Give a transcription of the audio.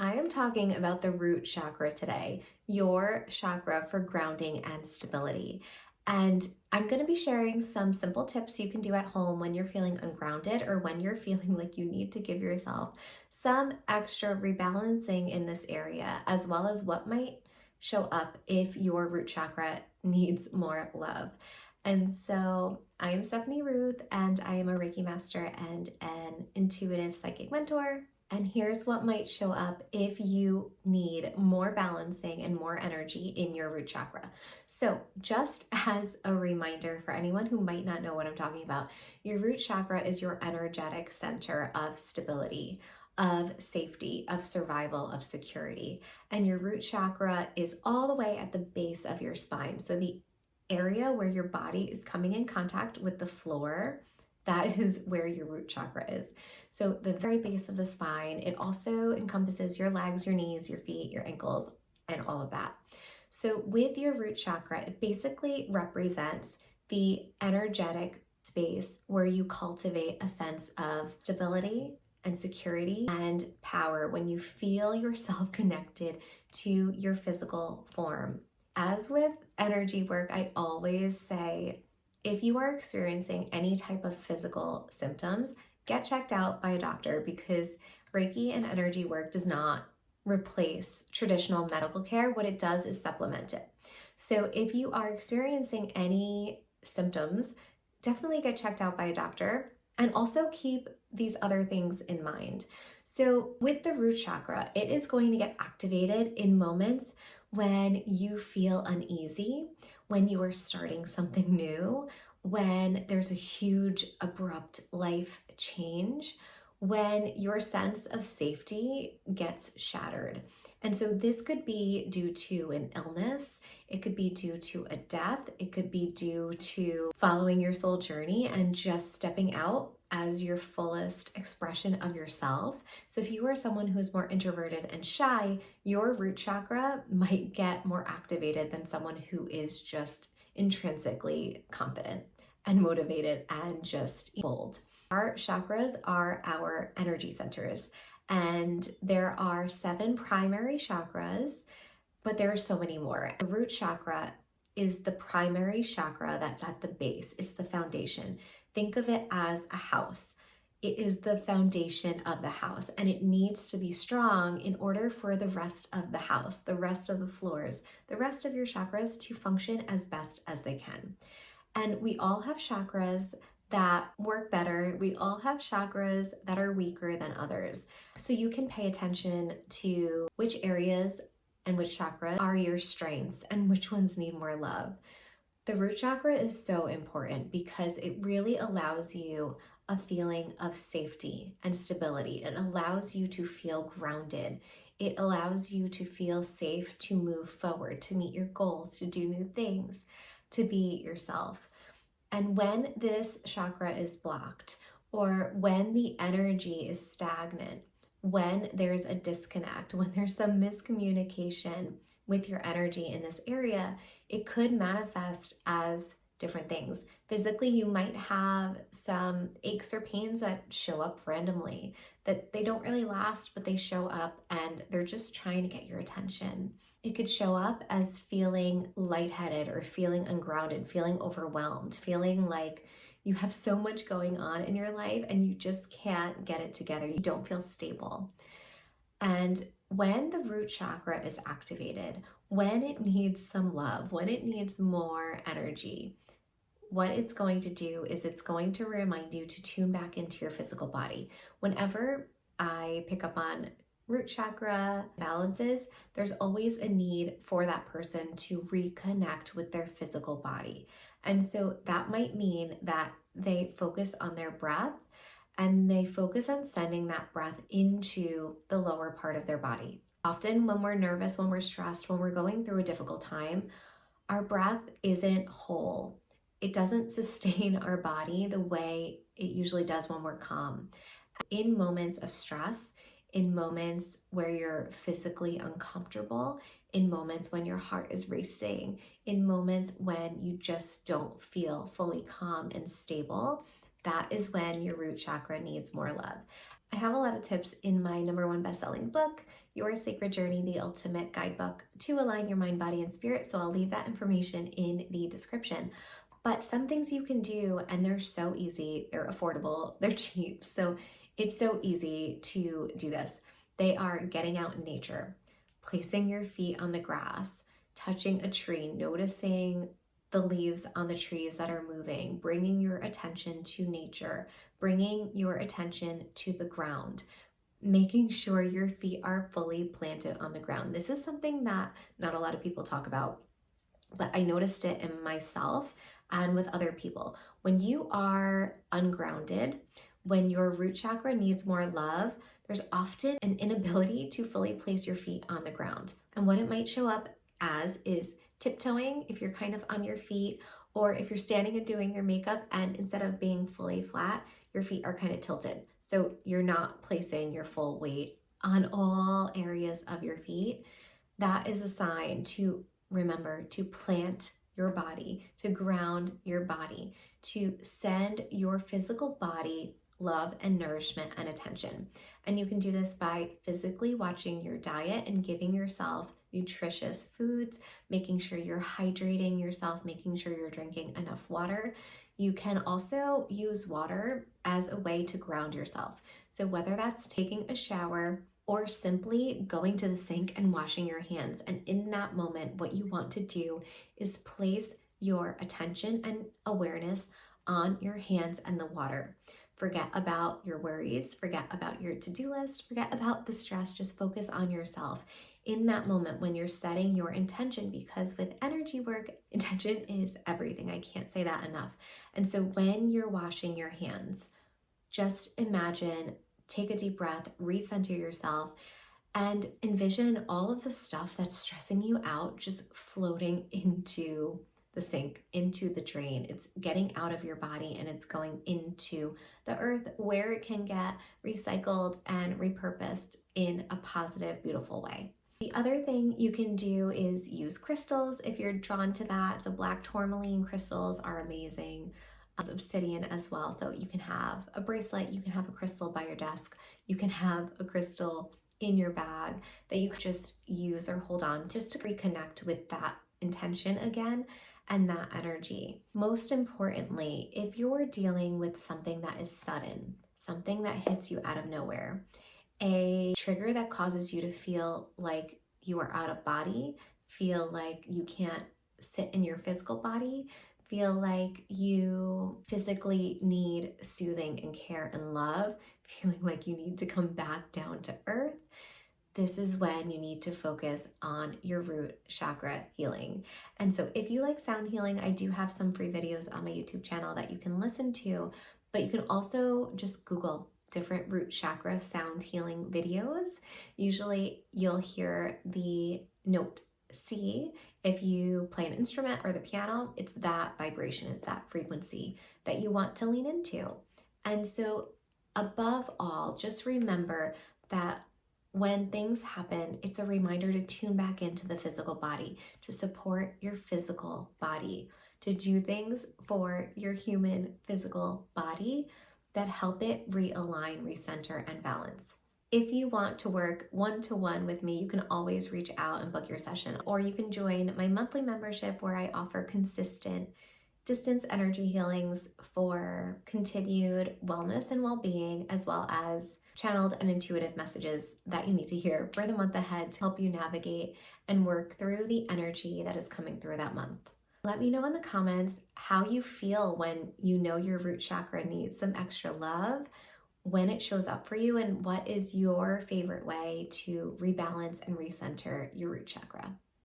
I am talking about the root chakra today, your chakra for grounding and stability. And I'm going to be sharing some simple tips you can do at home when you're feeling ungrounded or when you're feeling like you need to give yourself some extra rebalancing in this area, as well as what might show up if your root chakra needs more love. And so I am Stephanie Ruth, and I am a Reiki Master and an intuitive psychic mentor. And here's what might show up if you need more balancing and more energy in your root chakra. So, just as a reminder for anyone who might not know what I'm talking about, your root chakra is your energetic center of stability, of safety, of survival, of security. And your root chakra is all the way at the base of your spine. So, the area where your body is coming in contact with the floor, that is where your root chakra is. So the very base of the spine, it also encompasses your legs, your knees, your feet, your ankles, and all of that. So with your root chakra, it basically represents the energetic space where you cultivate a sense of stability and security and power when you feel yourself connected to your physical form. As with energy work, I always say, if you are experiencing any type of physical symptoms, get checked out by a doctor, because Reiki and energy work does not replace traditional medical care. What it does is supplement it. So if you are experiencing any symptoms, definitely get checked out by a doctor, and also keep these other things in mind. So with the root chakra, it is going to get activated in moments when you feel uneasy, when you are starting something new, when there's a huge abrupt life change, when your sense of safety gets shattered. And so this could be due to an illness, it could be due to a death, it could be due to following your soul journey and just stepping out as your fullest expression of yourself. So if you are someone who is more introverted and shy, your root chakra might get more activated than someone who is just intrinsically confident and motivated and just bold. Our chakras are our energy centers, and there are 7 primary chakras, but there are so many more. The root chakra is the primary chakra that's at the base. It's the foundation. Think of it as a house. It is the foundation of the house, and it needs to be strong in order for the rest of the house, the rest of the floors, the rest of your chakras to function as best as they can. And we all have chakras that work better. We all have chakras that are weaker than others. So you can pay attention to which areas and which chakras are your strengths and which ones need more love. The root chakra is so important because it really allows you a feeling of safety and stability. It allows you to feel grounded. It allows you to feel safe to move forward, to meet your goals, to do new things, to be yourself. And when this chakra is blocked, or when the energy is stagnant, when there's a disconnect, when there's some miscommunication with your energy in this area, it could manifest as different things. Physically, you might have some aches or pains that show up randomly, that they don't really last, but they show up and they're just trying to get your attention. It could show up as feeling lightheaded or feeling ungrounded, feeling overwhelmed, feeling like you have so much going on in your life and you just can't get it together. You don't feel stable. And when the root chakra is activated, when it needs some love, when it needs more energy, what it's going to do is it's going to remind you to tune back into your physical body. Whenever I pick up on root chakra balances, there's always a need for that person to reconnect with their physical body. And so that might mean that they focus on their breath and they focus on sending that breath into the lower part of their body. Often when we're nervous, when we're stressed, when we're going through a difficult time, our breath isn't whole. It doesn't sustain our body the way it usually does when we're calm. In moments of stress, in moments where you're physically uncomfortable, in moments when your heart is racing, in moments when you just don't feel fully calm and stable, that is when your root chakra needs more love. I have a lot of tips in my #1 best-selling book, Your Sacred Journey, the Ultimate Guidebook to Align Your Mind, Body, and Spirit. So I'll leave that information in the description. But some things you can do, and they're so easy, they're affordable, they're cheap. So it's so easy to do this. They are getting out in nature, placing your feet on the grass, touching a tree, noticing the leaves on the trees that are moving, bringing your attention to nature, bringing your attention to the ground, making sure your feet are fully planted on the ground. This is something that not a lot of people talk about, but I noticed it in myself and with other people. When you are ungrounded, when your root chakra needs more love, there's often an inability to fully place your feet on the ground. And what it might show up as is tiptoeing if you're kind of on your feet, or if you're standing and doing your makeup and instead of being fully flat, your feet are kind of tilted. So you're not placing your full weight on all areas of your feet. That is a sign to remember to plant your body, to ground your body, to send your physical body love and nourishment and attention. And you can do this by physically watching your diet and giving yourself nutritious foods, making sure you're hydrating yourself, making sure you're drinking enough water. You can also use water as a way to ground yourself. So whether that's taking a shower, or simply going to the sink and washing your hands. And in that moment, what you want to do is place your attention and awareness on your hands and the water. Forget about your worries, forget about your to-do list, forget about the stress, just focus on yourself in that moment when you're setting your intention, because with energy work, intention is everything. I can't say that enough. And so when you're washing your hands, just imagine, take a deep breath, recenter yourself, and envision all of the stuff that's stressing you out just floating into the sink, into the drain. It's getting out of your body and it's going into the earth where it can get recycled and repurposed in a positive, beautiful way. The other thing you can do is use crystals if you're drawn to that. So black tourmaline crystals are amazing. Obsidian as well. So you can have a bracelet, you can have a crystal by your desk, you can have a crystal in your bag that you can just use or hold on just to reconnect with that intention again and that energy. Most importantly, if you're dealing with something that is sudden, something that hits you out of nowhere, a trigger that causes you to feel like you are out of body, feel like you can't sit in your physical body, feel like you physically need soothing and care and love, feeling like you need to come back down to earth, this is when you need to focus on your root chakra healing. And so if you like sound healing, I do have some free videos on my YouTube channel that you can listen to, but you can also just Google different root chakra sound healing videos. Usually you'll hear the note C. If you play an instrument or the piano, it's that vibration, it's that frequency that you want to lean into. And so above all, just remember that when things happen, it's a reminder to tune back into the physical body, to support your physical body, to do things for your human physical body that help it realign, recenter, and balance. If you want to work one-to-one with me, you can always reach out and book your session, or you can join my monthly membership where I offer consistent distance energy healings for continued wellness and well-being, as well as channeled and intuitive messages that you need to hear for the month ahead to help you navigate and work through the energy that is coming through that month. Let me know in the comments how you feel when you know your root chakra needs some extra love, when it shows up for you, and what is your favorite way to rebalance and recenter your root chakra.